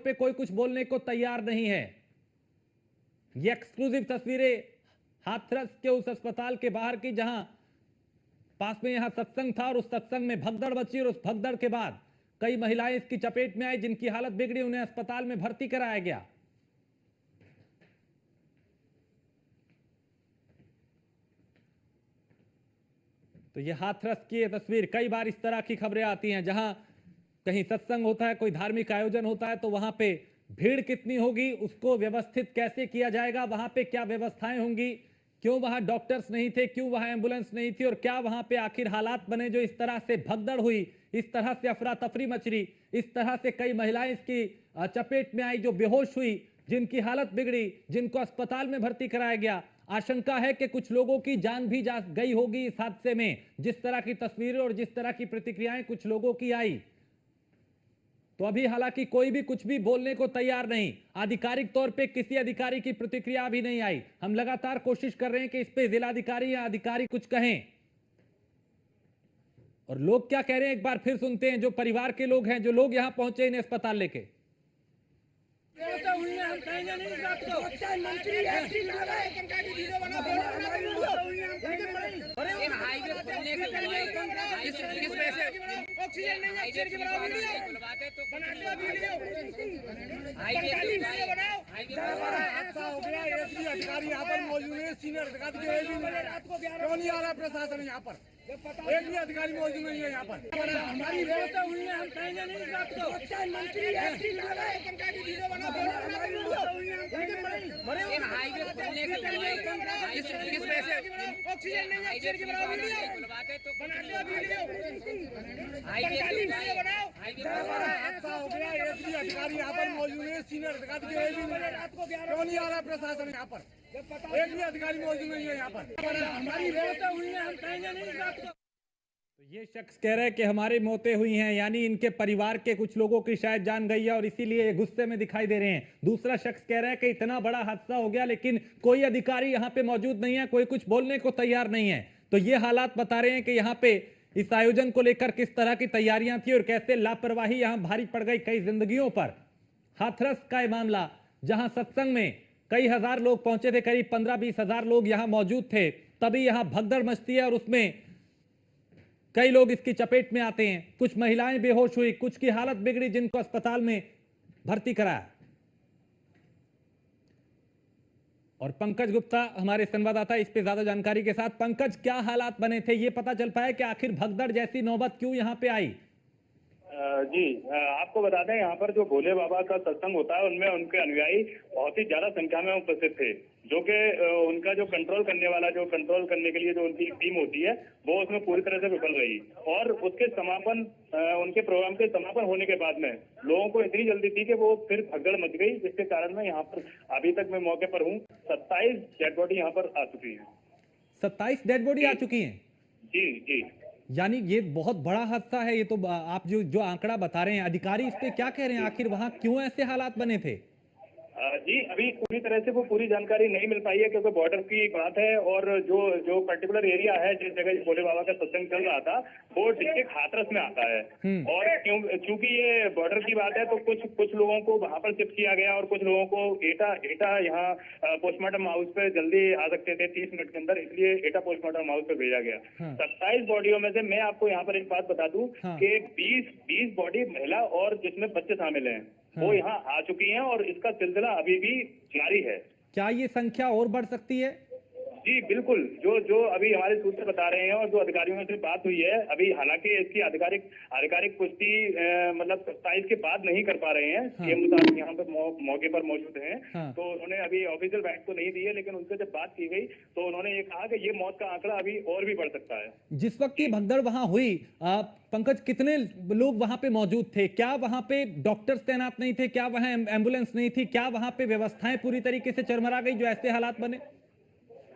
पे कोई कुछ बोलने को तैयार नहीं है। ये एक्सक्लूसिव तस्वीरें हाथरस के उस अस्पताल के बाहर की जहां पास में यहां सत्संग था और उस सत्संग में भगदड़ मची और उस भगदड़ के बाद कई महिलाएं इसकी चपेट में आई जिनकी हालत बिगड़ी, उन्हें अस्पताल में भर्ती कराया गया। तो ये हाथरस की ये तस्वीर, कई बार इस तरह की खबरें आती हैं जहां कहीं सत्संग होता है, कोई धार्मिक आयोजन होता है तो वहां पे भीड़ कितनी होगी, उसको व्यवस्थित कैसे किया जाएगा, वहां पे क्या व्यवस्थाएं होंगी, क्यों वहां डॉक्टर्स नहीं थे, क्यों वहां एम्बुलेंस नहीं थी और क्या वहां पे आखिर हालात बने जो इस तरह से भगदड़ हुई, इस तरह से अफरा तफरी मचरी, इस तरह से कई महिलाएं इसकी चपेट में आई जो बेहोश हुई, जिनकी हालत बिगड़ी, जिनको अस्पताल में भर्ती कराया गया। आशंका है कि कुछ लोगों की जान भी जा गई होगी इस हादसे में, जिस तरह की तस्वीरें और जिस तरह की प्रतिक्रियाएं कुछ लोगों की आई। तो अभी हालांकि कोई भी कुछ भी बोलने को तैयार नहीं, आधिकारिक तौर पे किसी अधिकारी की प्रतिक्रिया अभी नहीं आई। हम लगातार कोशिश कर रहे हैं कि इस पे जिलाधिकारी या अधिकारी कुछ कहें। और लोग क्या कह रहे हैं एक बार फिर सुनते हैं, जो परिवार के लोग हैं, जो लोग यहां पहुंचे इन्हें अस्पताल लेके। ऑक्सीजन नहीं है, शेर की बराबर वीडियो बुलवाते तो बना लो वीडियो हाईवे बनाओ। हादसा हो गया, एक भी अधिकारी यहाँ पर मौजूद है, सीनियर अधिकारी क्यों नहीं आ रहा प्रशासन यहाँ पर, एक भी अधिकारी मौजूद नहीं है यहाँ पर। हमारी व्यवस्था हुई है, हम कहेंगे नहीं इस बात को। मंत्री वीडियो बनाओ हाईवे ऑक्सीजन नहीं है, शेर की बराबर वीडियो बुलवाते तो बना लो वीडियो हादसा हो गया, एक भी अधिकारी यहाँ पर मौजूद है, सीनियर अधिकारी क्यों नहीं आ रहा प्रशासन यहाँ पर, एक भी अधिकारी मौजूद नहीं है यहाँ पर। हमारी व्यवस्था हुई है, हम कहेंगे नहीं इस बात को। तो ये शख्स कह रहे हैं कि हमारी मौतें हुई हैं, यानी इनके परिवार के कुछ लोगों की शायद जान गई है और इसीलिए ये गुस्से में दिखाई दे रहे हैं। दूसरा शख्स कह रहा है कि इतना बड़ा हादसा हो गया लेकिन कोई अधिकारी यहाँ पे मौजूद नहीं है, कोई कुछ बोलने को तैयार नहीं है। तो ये हालात बता रहे हैं कि यहाँ पे इस आयोजन को लेकर किस तरह की तैयारियां थी और कैसे लापरवाही यहां भारी पड़ गई कई जिंदगियों पर। हाथरस का यह मामला, जहां सत्संग में कई हजार लोग पहुंचे थे, करीब 15-20 हजार लोग यहां मौजूद थे, तभी यहां भगदड़ मचती है और उसमें कई लोग इसकी चपेट में आते हैं। कुछ महिलाएं बेहोश हुई, कुछ की हालत बिगड़ी, जिनको अस्पताल में भर्ती कराया। और पंकज गुप्ता हमारे संवाददाता इस पे ज्यादा जानकारी के साथ। पंकज, क्या हालात बने थे, ये पता चल पाया कि आखिर भगदड़ जैसी नौबत क्यों यहां पे आई? जी, आपको बता दें यहाँ पर जो भोले बाबा का सत्संग होता है उनमें उनके अनुयायी बहुत ही ज्यादा संख्या में उपस्थित थे, जो कि उनका जो कंट्रोल करने वाला, जो कंट्रोल करने के लिए जो उनकी टीम होती है वो उसमें पूरी तरह से विफल रही। और उसके समापन, उनके प्रोग्राम के समापन होने के बाद में लोगों को इतनी जल्दी थी कि वो फिर भगदड़ मच गई, जिसके कारण मैं यहाँ पर अभी तक मैं मौके पर हूँ। 27 डेड बॉडी यहाँ पर आ चुकी है। 27 डेड बॉडी आ चुकी है? जी जी, यानी ये बहुत बड़ा हादसा है। ये तो आप जो आंकड़ा बता रहे हैं, अधिकारी इस पे क्या कह रहे हैं, आखिर वहां क्यों ऐसे हालात बने थे? जी, अभी पूरी तरह से वो पूरी जानकारी नहीं मिल पाई है, क्योंकि बॉर्डर की बात है और जो पर्टिकुलर एरिया है जिस जगह भोले बाबा का सत्संग चल रहा था वो डिस्ट्रिक्ट हाथरस में आता है। और चूंकि ये बॉर्डर की बात है तो कुछ लोगों को वहां पर शिफ्ट किया गया और कुछ लोगों को एटा यहाँ पोस्टमार्टम हाउस पे जल्दी आ सकते थे 30 मिनट के अंदर, इसलिए एटा पोस्टमार्टम हाउस पे भेजा गया। 27 बॉडियों में से मैं आपको यहाँ पर एक बात बता दूं कि 20 बॉडी महिला और जिसमें बच्चे शामिल हैं वो यहाँ आ चुकी हैं और इसका सिलसिला अभी भी जारी है। क्या ये संख्या और बढ़ सकती है? जी बिल्कुल, जो अभी हमारे सूत्र बता रहे हैं और जो अधिकारियों से बात हुई है अभी, हालांकि इसकी आधिकारिक पुष्टि मतलब 27 के बाद नहीं कर पा रहे हैं। सीएम साहब यहाँ पे मौके पर मौजूद हैं, तो उन्होंने अभी ऑफिशियल बात तो नहीं दी है, लेकिन उनसे जब बात की गई तो उन्होंने ये कहा कि ये मौत का आंकड़ा अभी और भी बढ़ सकता है। जिस वक्त ये भगदड़ वहां हुई, पंकज, कितने लोग वहां पे मौजूद थे? क्या वहां पे डॉक्टर्स तैनात नहीं थे? क्या वहां एम्बुलेंस नहीं थी? क्या वहां पे व्यवस्थाएं पूरी तरीके से चरमरा गई जो ऐसे हालात बने?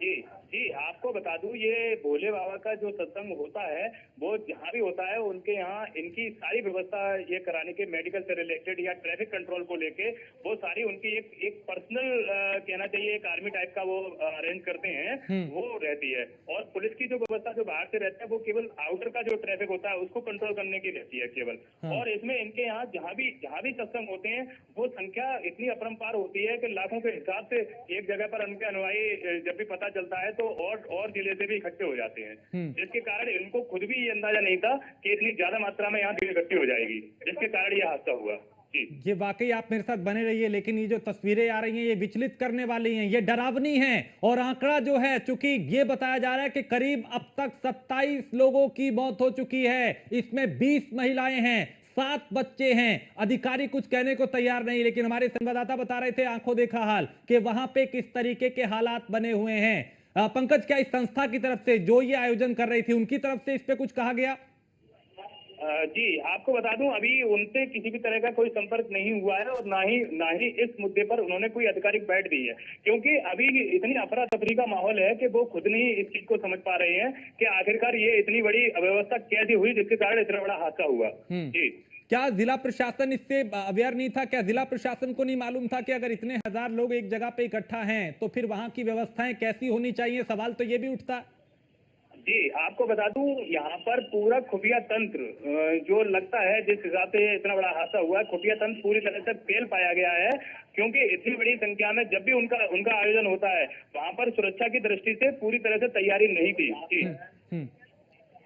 जी, आपको बता दूं, ये भोले बाबा का जो सत्संग होता है वो जहाँ भी होता है उनके यहाँ इनकी सारी व्यवस्था ये कराने के, मेडिकल से रिलेटेड या ट्रैफिक कंट्रोल को लेके वो सारी उनकी एक पर्सनल कहना चाहिए एक आर्मी टाइप का वो अरेंज करते हैं, वो रहती है। और पुलिस की जो व्यवस्था जो बाहर से रहता है वो केवल आउटर का जो ट्रैफिक होता है उसको कंट्रोल करने की रहती है केवल। और इसमें इनके यहाँ जहाँ भी सत्संग होते हैं वो संख्या इतनी अपरंपार होती है कि लाखों के हिसाब से एक जगह पर उनके अनुयायी जब भी पता चलता है तो और जिले से भी इकट्ठे हो जाते हैं, जिसके कारण इनको खुद भी ये अंदाजा नहीं था कि इतनी ज्यादा मात्रा में यहाँ भीड़ इकट्ठी हो जाएगी, जिसके कारण ये हादसा हुआ। ये वाकई आप मेरे साथ बने रहिए, लेकिन ये जो तस्वीरें आ रही हैं ये विचलित करने वाली हैं, ये डरावनी हैं। और आंकड़ा जो है, चूंकि ये बताया जा रहा है कि करीब अब तक 27 लोगों की मौत हो चुकी है, इसमें 20 महिलाएं हैं, 7 बच्चे हैं। अधिकारी कुछ कहने को तैयार नहीं, लेकिन हमारे संवाददाता बता रहे थे आंखों देखा हाल कि वहां पे किस तरीके के हालात बने हुए हैं। पंकज, क्या इस संस्था की तरफ से जो ये आयोजन कर रही थी उनकी तरफ से इस पे कुछ कहा गया? जी, आपको बता दूं अभी उनसे किसी भी तरह का कोई संपर्क नहीं हुआ है और ना ही इस मुद्दे पर उन्होंने कोई आधिकारिक बैठ दी है, क्योंकि अभी इतनी अफरा तफरी का माहौल है कि वो खुद नहीं इस चीज को समझ पा रहे हैं कि आखिरकार ये इतनी बड़ी अव्यवस्था कैसे हुई जिसके कारण इतना बड़ा हादसा हुआ। जी, क्या जिला प्रशासन इससे अवेयर नहीं था? क्या जिला प्रशासन को नहीं मालूम था कि अगर इतने हजार लोग एक जगह पे इकट्ठा हैं तो फिर वहां की व्यवस्थाएं कैसी होनी चाहिए? सवाल तो ये भी उठता है। जी, आपको बता दूं यहाँ पर पूरा खुफिया तंत्र जो लगता है जिस हिसाब से इतना बड़ा हादसा हुआ है, खुफिया तंत्र पूरी तरह से फेल पाया गया है, क्योंकि इतनी बड़ी संख्या में जब भी उनका आयोजन होता है वहां पर सुरक्षा की दृष्टि से पूरी तरह से तैयारी नहीं थी।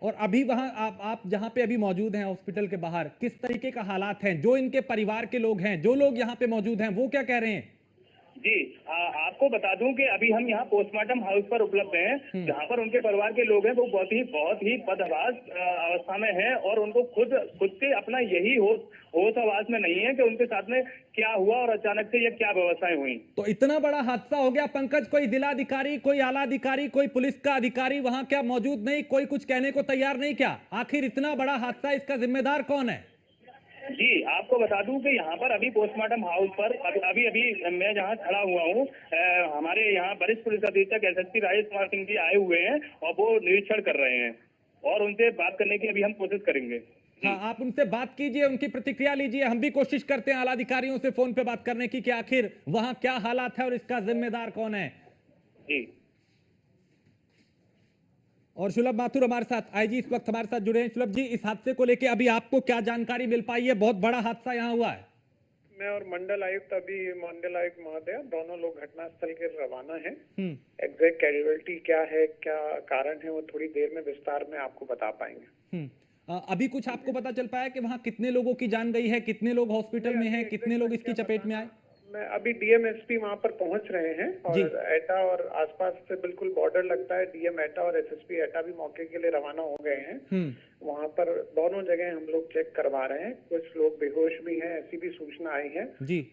और अभी वहां आप जहां पे अभी मौजूद हैं हॉस्पिटल के बाहर, किस तरीके का हालात हैं? जो इनके परिवार के लोग हैं, जो लोग यहाँ पे मौजूद हैं, वो क्या कह रहे हैं? जी, आपको बता दूं कि अभी हम यहाँ पोस्टमार्टम हाउस पर उपलब्ध हैं, जहाँ पर उनके परिवार के लोग हैं वो बहुत ही बदहवास अवस्था में हैं और उनको खुद से अपना यही होश आवाज में नहीं है कि उनके साथ में क्या हुआ और अचानक से ये क्या व्यवस्थाएं हुई। तो इतना बड़ा हादसा हो गया पंकज, कोई जिलाधिकारी, कोई आला अधिकारी, कोई पुलिस का अधिकारी वहां क्या मौजूद नहीं? कोई कुछ कहने को तैयार नहीं क्या? आखिर इतना बड़ा हादसा, इसका जिम्मेदार कौन है? जी, आपको बता दूं कि यहाँ पर अभी पोस्टमार्टम हाउस पर अभी मैं जहाँ खड़ा हुआ हूँ, हमारे यहाँ वरिष्ठ पुलिस अधीक्षक एसएसपी राजेश कुमार सिंह जी आए हुए हैं और वो निरीक्षण कर रहे हैं और उनसे बात करने की अभी हम कोशिश करेंगे। हाँ, आप उनसे बात कीजिए, उनकी प्रतिक्रिया लीजिए। हम भी कोशिश करते हैं आला अधिकारियों से फोन पे बात करने की कि आखिर वहां क्या हालात है और इसका जिम्मेदार कौन है। जी, और सुलभ माथुर हमारे साथ आईजी इस वक्त हमारे साथ जुड़े हैं। सुलभ जी, इस हादसे को लेके अभी आपको क्या जानकारी मिल पाई है? बहुत बड़ा हादसा यहाँ हुआ है। मैं और मंडल आयुक्त महोदय दोनों लोग घटनास्थल के रवाना हैं। एग्जैक्ट कैजुअलिटी क्या है, क्या कारण है, वो थोड़ी देर में विस्तार में आपको बता पाएंगे। अभी कुछ आपको पता चल पाया कि वहाँ कितने लोगों की जान गई है, कितने लोग हॉस्पिटल में हैं, कितने लोग इसकी चपेट में आए? मैं अभी डीएमएसपी वहाँ पर पहुँच रहे हैं और एटा और आसपास से बिल्कुल बॉर्डर लगता है, डीएम एटा और एसएसपी एटा भी मौके के लिए रवाना हो गए हैं। वहाँ पर दोनों जगह हम लोग चेक करवा रहे हैं। कुछ लोग बेहोश भी हैं, ऐसी भी सूचना आई है।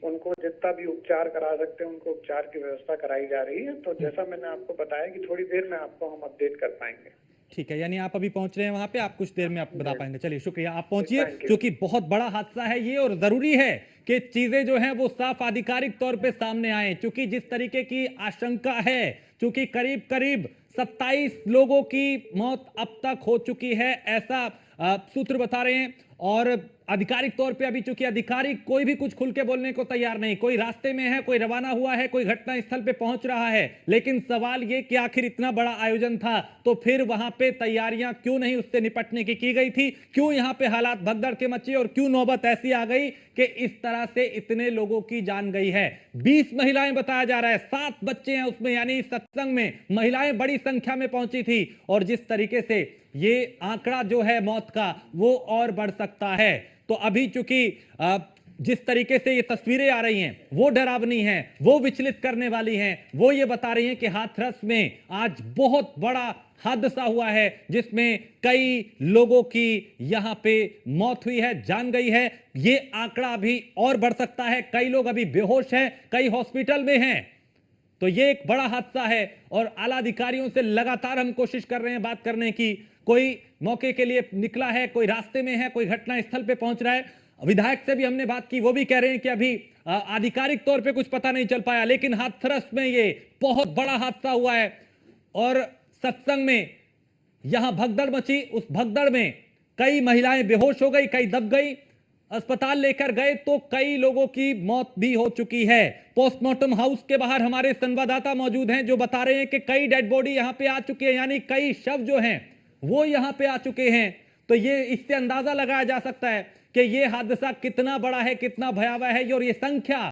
उनको जितना भी उपचार करा सकते हैं उनको उपचार की व्यवस्था कराई जा रही है। तो जैसा मैंने आपको बताया कि थोड़ी देर में आपको हम अपडेट कर पाएंगे। ठीक है, यानी आप अभी पहुंच रहे हैं वहां पे, आप कुछ देर में आप बता पाएंगे। चलिए, शुक्रिया, आप पहुंचिए, क्योंकि बहुत बड़ा हादसा है ये और जरूरी है कि चीजें जो हैं वो साफ आधिकारिक तौर पे सामने आए, क्योंकि जिस तरीके की आशंका है, क्योंकि करीब 27 लोगों की मौत अब तक हो चुकी है, ऐसा सूत्र बता रहे हैं। और आधिकारिक तौर पे अभी चूंकि अधिकारी कोई भी कुछ खुल के बोलने को तैयार नहीं, कोई रास्ते में है, कोई रवाना हुआ है, कोई घटना स्थल पे पहुंच रहा है। लेकिन सवाल ये कि आखिर इतना बड़ा आयोजन था तो फिर वहां पे तैयारियां क्यों नहीं उससे निपटने की गई थी? क्यों यहां पे हालात भगदड़ के मचे और क्यों नौबत ऐसी आ गई कि इस तरह से इतने लोगों की जान गई है? 20 महिलाएं बताया जा रहा है, 7 बच्चे हैं उसमें, यानी सत्संग में महिलाएं बड़ी संख्या में पहुंची थी। और जिस तरीके से ये आंकड़ा जो है मौत का वो और बढ़ सकता है। तो अभी चूंकि जिस तरीके से ये तस्वीरें आ रही हैं वो डरावनी हैं, वो विचलित करने वाली हैं, वो ये बता रही हैं कि हाथरस में आज बहुत बड़ा हादसा हुआ है जिसमें कई लोगों की यहां पे मौत हुई है, जान गई है। ये आंकड़ा भी और बढ़ सकता है, कई लोग अभी बेहोश हैं, कई हॉस्पिटल में हैं। तो ये एक बड़ा हादसा है और आला अधिकारियों से लगातार हम कोशिश कर रहे हैं बात करने की। कोई मौके के लिए निकला है, कोई रास्ते में है, कोई घटना स्थल पे पहुंच रहा है। विधायक से भी हमने बात की, वो भी कह रहे हैं कि अभी आधिकारिक तौर पे कुछ पता नहीं चल पाया, लेकिन हाथरस में ये बहुत बड़ा हादसा हुआ है। और सत्संग में यहां भगदड़ मची। उस भगदड़ में कई महिलाएं बेहोश हो गई, कई दब गई। अस्पताल लेकर गए तो कई लोगों की मौत भी हो चुकी है। पोस्टमार्टम हाउस के बाहर हमारे संवाददाता मौजूद हैं जो बता रहे हैं कि कई डेड बॉडी यहां पे आ चुकी है, यानी कई शव जो हैं वो यहां पे आ चुके हैं। तो ये इससे अंदाजा लगाया जा सकता है कि ये हादसा कितना बड़ा है, कितना भयावह है, और ये संख्या